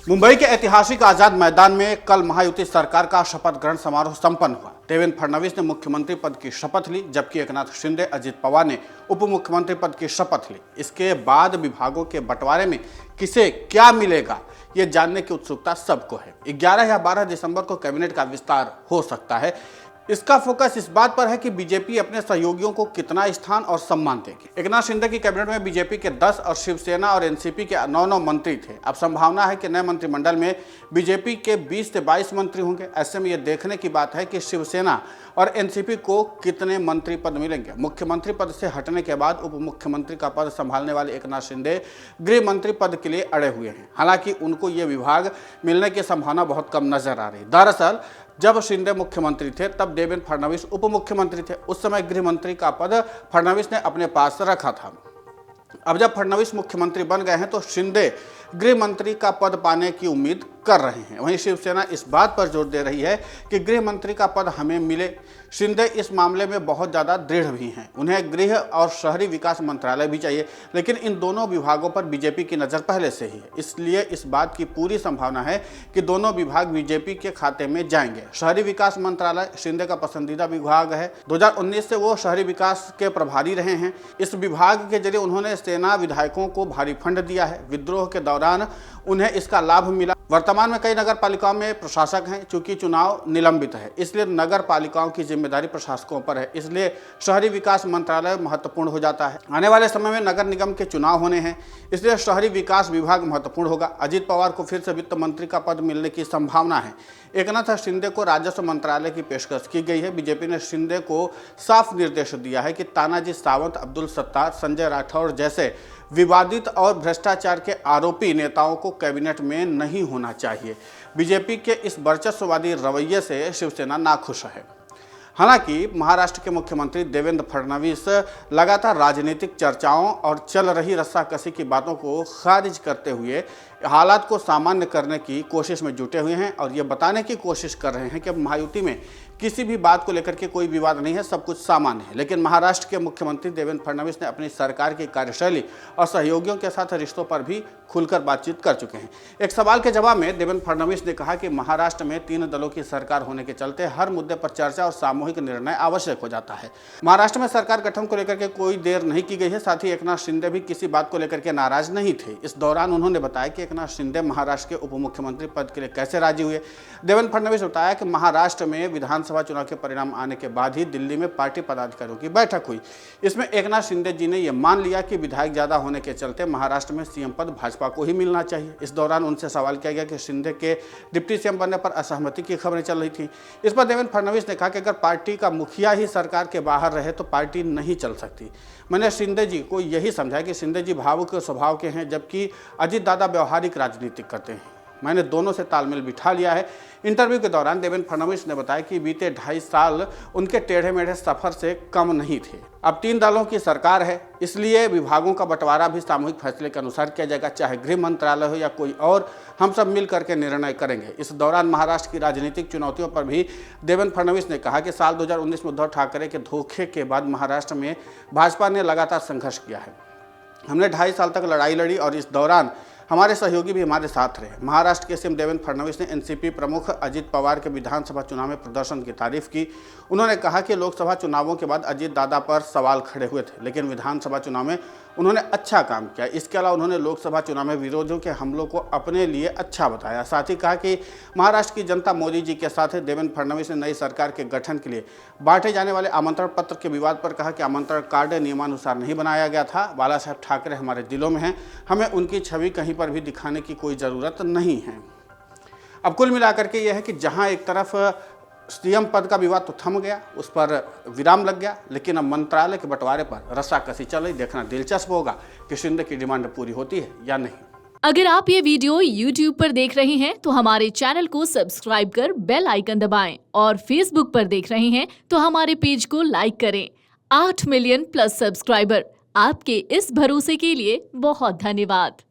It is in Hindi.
मुंबई के ऐतिहासिक आजाद मैदान में कल महायुति सरकार का शपथ ग्रहण समारोह संपन्न हुआ। देवेंद्र फडणवीस ने मुख्यमंत्री पद की शपथ ली, जबकि एकनाथ शिंदे, अजित पवार ने उप मुख्यमंत्री पद की शपथ ली। इसके बाद विभागों के बंटवारे में किसे क्या मिलेगा, ये जानने की उत्सुकता सबको है। 11 या 12 दिसंबर को कैबिनेट का विस्तार हो सकता है। इसका फोकस इस बात पर है कि बीजेपी अपने सहयोगियों को कितना स्थान और सम्मान देगी। एकनाथ शिंदे की कैबिनेट में बीजेपी के 10 और शिवसेना और एनसीपी के 9 मंत्री थे। अब संभावना है कि नए मंत्रिमंडल में बीजेपी के 20 से 22 मंत्री होंगे। ऐसे में यह देखने की बात है कि शिवसेना और एनसीपी को कितने मंत्री पद मिलेंगे। मुख्यमंत्री पद से हटने के बाद उप मुख्यमंत्री का पद संभालने वाले एकनाथ शिंदे गृह मंत्री पद के लिए अड़े हुए हैं। हालांकि उनको ये विभाग मिलने की संभावना बहुत कम नजर आ रही। दरअसल जब शिंदे मुख्यमंत्री थे तब देवेंद्र फडणवीस उप मुख्यमंत्री थे। उस समय गृह मंत्री का पद फडणवीस ने अपने पास रखा था। अब जब फडणवीस मुख्यमंत्री बन गए हैं तो शिंदे गृह मंत्री का पद पाने की उम्मीद कर रहे हैं। वहीं शिवसेना इस बात पर जोर दे रही है कि गृह मंत्री का पद हमें मिले। शिंदे इस मामले में बहुत ज़्यादा दृढ़ भी हैं। उन्हें गृह और शहरी विकास मंत्रालय भी चाहिए, लेकिन इन दोनों विभागों पर बीजेपी की नज़र पहले से ही है। इसलिए इस बात की पूरी संभावना है कि दोनों विभाग बीजेपी के खाते में जाएंगे। शहरी विकास मंत्रालय शिंदे का पसंदीदा विभाग है। 2019 से वो शहरी विकास के प्रभारी रहे हैं। इस विभाग के जरिए उन्होंने सेना विधायकों को भारी फंड दिया है। विद्रोह के दौरान उन्हें इसका लाभ मिला। वर्तमान में कई नगर पालिकाओं में प्रशासक हैं। चूंकि चुनाव निलंबित है, इसलिए नगर पालिकाओं की जिम्मेदारी प्रशासकों पर है। इसलिए शहरी विकास मंत्रालय महत्वपूर्ण हो जाता है। आने वाले समय में नगर निगम के चुनाव होने हैं, इसलिए शहरी विकास विभाग महत्वपूर्ण होगा। अजित पवार को फिर से वित्त मंत्री का पद मिलने की संभावना है। एकनाथ शिंदे को राजस्व मंत्रालय की पेशकश की गई है। बीजेपी ने शिंदे को साफ निर्देश दिया है कि तानाजी सावंत, अब्दुल सत्तार, संजय राठौर जैसे विवादित और भ्रष्टाचार के आरोपी नेताओं को कैबिनेट में नहीं होना चाहिए। बीजेपी के इस वर्चस्ववादी रवैये से शिवसेना नाखुश है। हालांकि महाराष्ट्र के मुख्यमंत्री देवेंद्र फडणवीस लगातार राजनीतिक चर्चाओं और चल रही रस्साकसी की बातों को खारिज करते हुए हालात को सामान्य करने की कोशिश में जुटे हुए हैं और ये बताने की कोशिश कर रहे हैं कि अब महायुति में किसी भी बात को लेकर के कोई विवाद नहीं है, सब कुछ सामान्य है। लेकिन महाराष्ट्र के मुख्यमंत्री देवेंद्र फडणवीस ने अपनी सरकार की कार्यशैली और सहयोगियों के साथ रिश्तों पर भी खुलकर बातचीत कर चुके हैं। एक सवाल के जवाब में देवेंद्र फडणवीस ने कहा कि महाराष्ट्र में 3 दलों की सरकार होने के चलते हर मुद्दे पर चर्चा और सामूहिक निर्णय आवश्यक हो जाता है। महाराष्ट्र में सरकार गठन को लेकर के कोई देर नहीं की गई है। साथ ही एकनाथ शिंदे भी किसी बात को लेकर के नाराज नहीं थे। इस दौरान उन्होंने बताया कि एकनाथ शिंदे महाराष्ट्र के उप मुख्यमंत्री पद के लिए कैसे राजी हुए। देवेंद्र फडणवीस ने बताया कि महाराष्ट्र में विधानसभा चुनाव के परिणाम आने के बाद ही दिल्ली में पार्टी पदाधिकारियों की बैठक हुई। इसमें एकनाथ शिंदे जी ने यह मान लिया कि विधायक ज्यादा होने के चलते महाराष्ट्र में सीएम पद भाजपा को ही मिलना चाहिए। इस दौरान उनसे सवाल किया गया कि शिंदे के डिप्टी सीएम बनने पर असहमति की खबरें चल रही थी। इस पर देवेंद्र फडणवीस ने कहा कि अगर पार्टी का मुखिया ही सरकार के बाहर रहे तो पार्टी नहीं चल सकती। मैंने शिंदे जी को यही समझाया कि शिंदे जी भावुक स्वभाव के हैं, जबकि अजित दादा व्यवहारिक राजनीति करते हैं। मैंने दोनों से तालमेल बिठा लिया है। इंटरव्यू के दौरान देवेंद्र फडणवीस ने बताया कि बीते 2.5 साल उनके टेढ़े मेढ़े सफर से कम नहीं थे। अब 3 दलों की सरकार है, इसलिए विभागों का बंटवारा भी सामूहिक फैसले के अनुसार किया जाएगा। चाहे गृह मंत्रालय हो या कोई और, हम सब मिल करके निर्णय करेंगे। इस दौरान महाराष्ट्र की राजनीतिक चुनौतियों पर भी देवेंद्र फडणवीस ने कहा कि साल 2019 में उद्धव ठाकरे के धोखे के बाद महाराष्ट्र में भाजपा ने लगातार संघर्ष किया है। हमने 2.5 साल तक लड़ाई लड़ी और इस दौरान हमारे सहयोगी भी हमारे साथ रहे। महाराष्ट्र के सीएम देवेंद्र फडणवीस ने एनसीपी प्रमुख अजित पवार के विधानसभा चुनाव में प्रदर्शन की तारीफ की। उन्होंने कहा कि लोकसभा चुनावों के बाद अजित दादा पर सवाल खड़े हुए थे, लेकिन विधानसभा चुनाव में उन्होंने अच्छा काम किया। इसके अलावा उन्होंने लोकसभा चुनाव में विरोधियों के हमलों को अपने लिए अच्छा बताया। साथ ही कहा कि महाराष्ट्र की जनता मोदी जी के साथ है। देवेंद्र फडणवीस ने नई सरकार के गठन के लिए बांटे जाने वाले आमंत्रण पत्र के विवाद पर कहा कि आमंत्रण कार्ड नियमानुसार नहीं बनाया गया था। बाला साहब ठाकरे हमारे दिलों में हैं, हमें उनकी छवि कहीं पर भी दिखाने की कोई ज़रूरत नहीं है। अब कुल मिलाकर के यह है कि जहां एक तरफ सीएम पद का विवाद तो थम गया, उस पर विराम लग गया, लेकिन अब मंत्रालय के बंटवारे पर रस्साकसी चल रही। देखना दिलचस्प होगा कि शिंदे की डिमांड पूरी होती है या नहीं। अगर आप ये वीडियो YouTube पर देख रहे हैं तो हमारे चैनल को सब्सक्राइब कर बेल आइकन दबाएं और Facebook पर देख रहे हैं तो हमारे पेज को लाइक करें। 8 मिलियन प्लस सब्सक्राइबर, आपके इस भरोसे के लिए बहुत धन्यवाद।